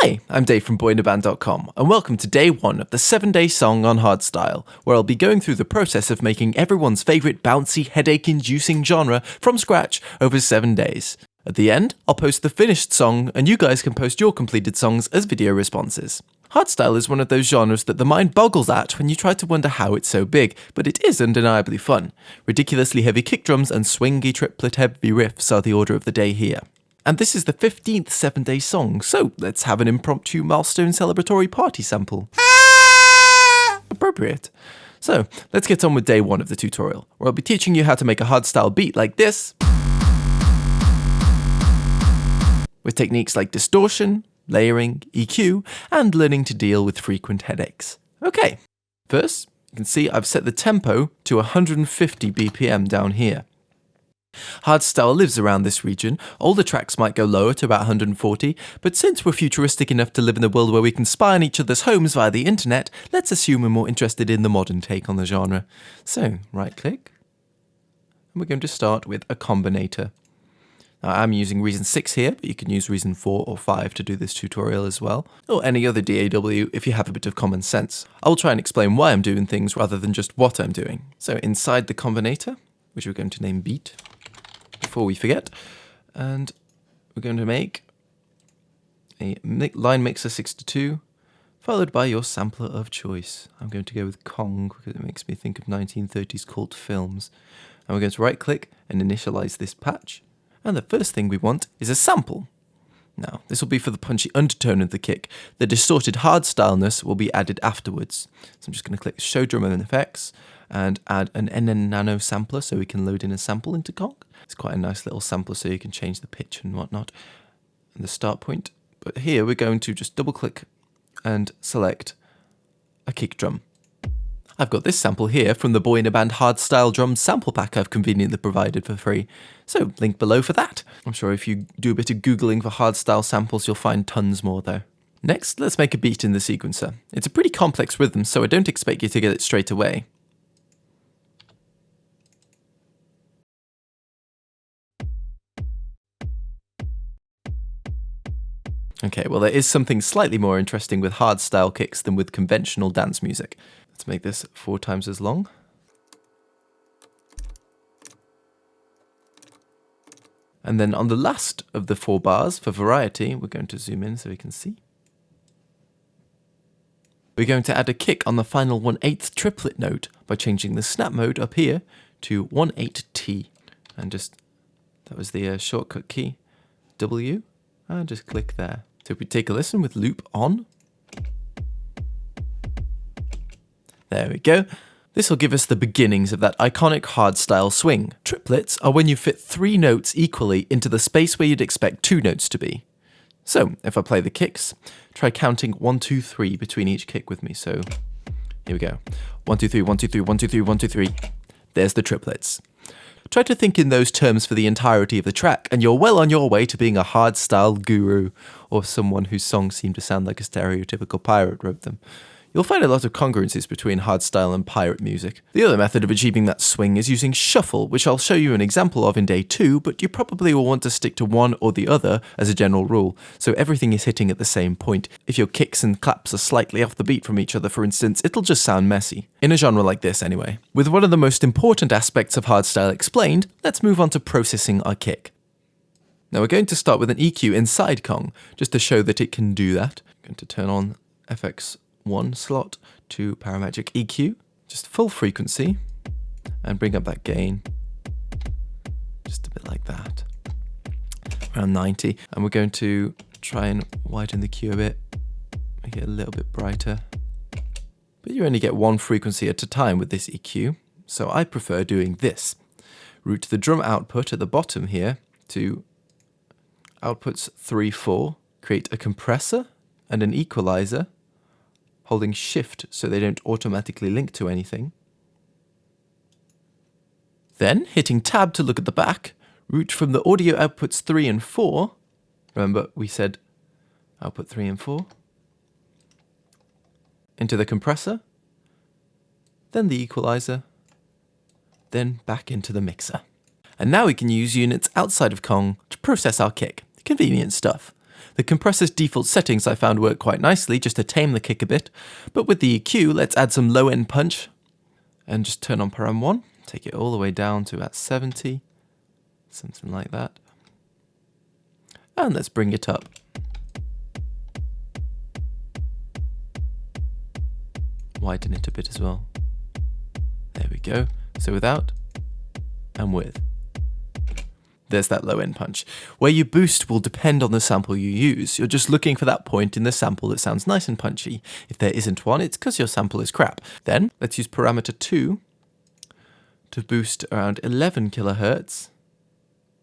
Hi, I'm Dave from Boyinaband.com, and welcome to day 1 of the 7-day song on Hardstyle, where I'll be going through the process of making everyone's favourite bouncy, headache-inducing genre from scratch over 7 days. At the end, I'll post the finished song, and you guys can post your completed songs as video responses. Hardstyle is one of those genres that the mind boggles at when you try to wonder how it's so big, but it is undeniably fun. Ridiculously heavy kick drums and swingy triplet heavy riffs are the order of the day here. And this is the 15th 7-day song, so let's have an impromptu milestone celebratory party sample. Appropriate. So, let's get on with day 1 of the tutorial, where I'll be teaching you how to make a hardstyle beat like this, with techniques like distortion, layering, EQ, and learning to deal with frequent headaches. Okay, first, you can see I've set the tempo to 150 BPM down here. Hardstyle lives around this region. Older tracks might go lower to about 140, but since we're futuristic enough to live in a world where we can spy on each other's homes via the internet, let's assume we're more interested in the modern take on the genre. So, right click, and we're going to start with a combinator. Now, I'm using Reason 6 here, but you can use Reason 4 or 5 to do this tutorial as well, or any other DAW if you have a bit of common sense. I'll try and explain why I'm doing things rather than just what I'm doing. So inside the combinator, which we're going to name beat, before we forget, and we're going to make a line mixer 6 to 2, followed by your sampler of choice. I'm going to go with Kong because it makes me think of 1930s cult films. And we're going to right click and initialize this patch. And the first thing we want is a sample. Now, this will be for the punchy undertone of the kick. The distorted hardstyleness will be added afterwards. So I'm just going to click Show Drum and Effects and add an nano sampler so we can load in a sample into Kong. It's quite a nice little sampler so you can change the pitch and whatnot and the start point. But here we're going to just double click and select a kick drum. I've got this sample here from the Boyinaband Hardstyle drum sample pack I've conveniently provided for free, so link below for that. I'm sure if you do a bit of googling for hardstyle samples you'll find tons more though. Next, let's make a beat in the sequencer. It's a pretty complex rhythm, so I don't expect you to get it straight away. Okay, well there is something slightly more interesting with hardstyle kicks than with conventional dance music. Let's make this 4 times as long. And then on the last of the 4 bars, for variety, we're going to zoom in so we can see. We're going to add a kick on the final 1/8 triplet note by changing the snap mode up here to 1/8T. And just, that was the shortcut key, W, and just click there. So if we take a listen with loop on, there we go. This will give us the beginnings of that iconic hardstyle swing. Triplets are when you fit 3 notes equally into the space where you'd expect 2 notes to be. So if I play the kicks, try counting 1, 2, 3 between each kick with me. So here we go. 1, 2, 3, 1, 2, 3, 1, 2, 3, 1, 2, 3. There's the triplets. Try to think in those terms for the entirety of the track, and you're well on your way to being a hardstyle guru, or someone whose songs seem to sound like a stereotypical pirate wrote them. You'll find a lot of congruencies between hardstyle and pirate music. The other method of achieving that swing is using shuffle, which I'll show you an example of in day 2, but you probably will want to stick to one or the other as a general rule, so everything is hitting at the same point. If your kicks and claps are slightly off the beat from each other, for instance, it'll just sound messy. In a genre like this, anyway. With one of the most important aspects of hardstyle explained, let's move on to processing our kick. Now we're going to start with an EQ inside Kong, just to show that it can do that. I'm going to turn on FX1 slot to parametric EQ, just full frequency, and bring up that gain, just a bit like that, around 90. And we're going to try and widen the Q a bit, make it a little bit brighter. But you only get 1 frequency at a time with this EQ, so I prefer doing this. Route the drum output at the bottom here to outputs 3, 4, create a compressor and an equalizer, holding shift so they don't automatically link to anything. Then, hitting tab to look at the back, route from the audio outputs 3 and 4, remember we said output 3 and 4, into the compressor, then the equalizer, then back into the mixer. And now we can use units outside of Kong to process our kick. Convenient stuff. The compressor's default settings I found work quite nicely just to tame the kick a bit, but with the EQ, let's add some low end punch and just turn on param 1, take it all the way down to about 70, something like that. And let's bring it up. Widen it a bit as well. There we go. So without and with. There's that low end punch. Where you boost will depend on the sample you use. You're just looking for that point in the sample that sounds nice and punchy. If there isn't one, it's because your sample is crap. Then let's use parameter 2 to boost around 11 kilohertz.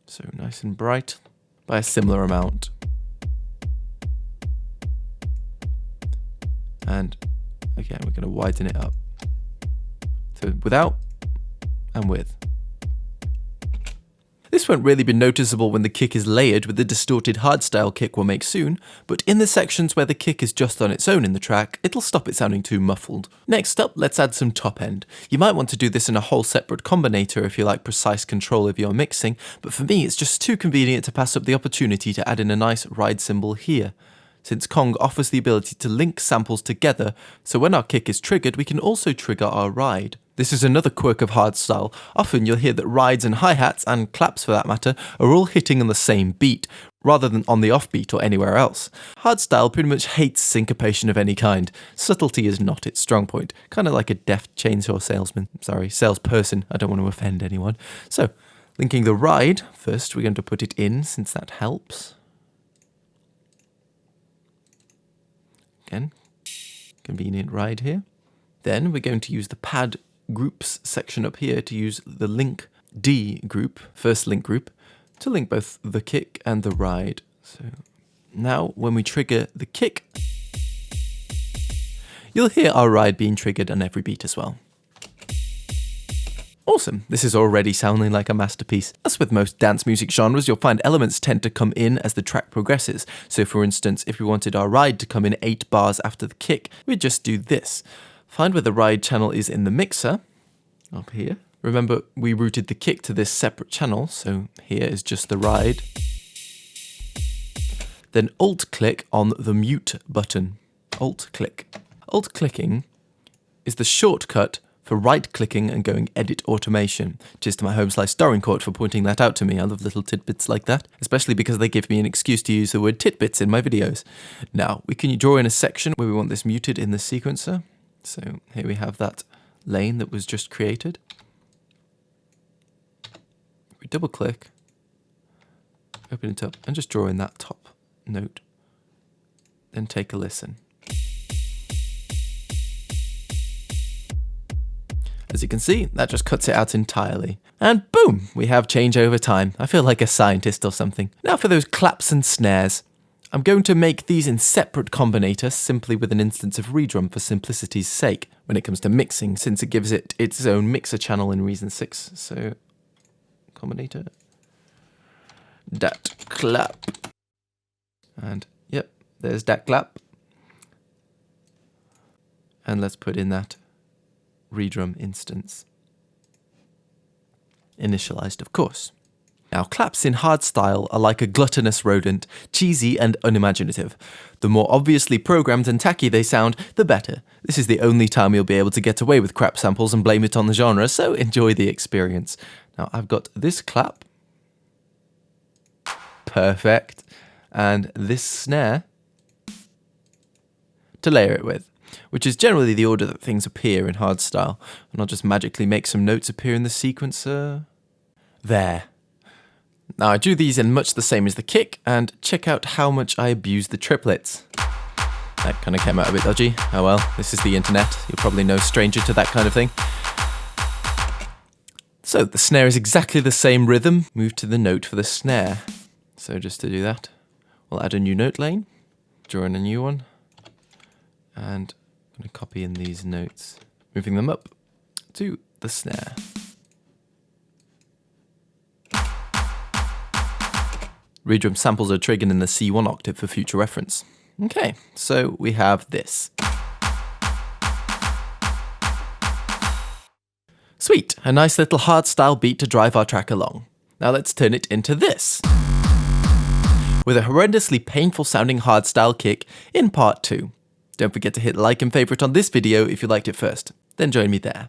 So nice and bright by a similar amount. And again, we're going to widen it up. So without and with. This won't really be noticeable when the kick is layered with the distorted hardstyle kick we'll make soon, but in the sections where the kick is just on its own in the track, it'll stop it sounding too muffled. Next up, let's add some top end. You might want to do this in a whole separate combinator if you like precise control of your mixing, but for me it's just too convenient to pass up the opportunity to add in a nice ride cymbal here. Since Kong offers the ability to link samples together, so when our kick is triggered, we can also trigger our ride. This is another quirk of hardstyle. Often you'll hear that rides and hi-hats, and claps for that matter, are all hitting on the same beat, rather than on the offbeat or anywhere else. Hardstyle pretty much hates syncopation of any kind. Subtlety is not its strong point, kind of like a deft chainsaw salesperson, I don't want to offend anyone. So, linking the ride, first we're going to put it in, since that helps. Again, convenient ride here. Then we're going to use the pad groups section up here to use the link D group, first link group, to link both the kick and the ride. So now when we trigger the kick, you'll hear our ride being triggered on every beat as well. Awesome, this is already sounding like a masterpiece. As with most dance music genres, you'll find elements tend to come in as the track progresses. So for instance, if we wanted our ride to come in 8 bars after the kick, we'd just do this. Find where the ride channel is in the mixer, up here. Remember, we routed the kick to this separate channel, so here is just the ride. Then Alt-click on the mute button. Alt-click. Alt-clicking is the shortcut for right-clicking and going edit automation. Cheers to my home slice Dorincourt for pointing that out to me. I love little tidbits like that, especially because they give me an excuse to use the word tidbits in my videos. Now, we can draw in a section where we want this muted in the sequencer. So here we have that lane that was just created. We double click, open it up, and just draw in that top note. Then take a listen. As you can see, that just cuts it out entirely. And boom, we have changeover time. I feel like a scientist or something. Now for those claps and snares. I'm going to make these in separate combinators simply with an instance of redrum for simplicity's sake when it comes to mixing, since it gives it its own mixer channel in Reason 6. So, combinator, dat clap, and yep, there's dat clap. And let's put in that redrum instance. Initialized, of course. Now, claps in hardstyle are like a gluttonous rodent, cheesy and unimaginative. The more obviously programmed and tacky they sound, the better. This is the only time you'll be able to get away with crap samples and blame it on the genre, so enjoy the experience. Now, I've got this clap. Perfect. And this snare to layer it with, which is generally the order that things appear in hardstyle. And I'll just magically make some notes appear in the sequencer. There. Now I drew these in much the same as the kick, and check out how much I abuse the triplets. That kind of came out a bit dodgy. Oh well, this is the internet. You're probably no stranger to that kind of thing. So the snare is exactly the same rhythm. Move to the note for the snare. So just to do that, we'll add a new note lane, draw in a new one, and I'm going to copy in these notes, moving them up to the snare. Redrum samples are triggered in the C1 octave for future reference. Okay, so we have this. Sweet, a nice little hardstyle beat to drive our track along. Now let's turn it into this. with a horrendously painful sounding hardstyle kick in part 2. Don't forget to hit like and favourite on this video if you liked it first, then join me there.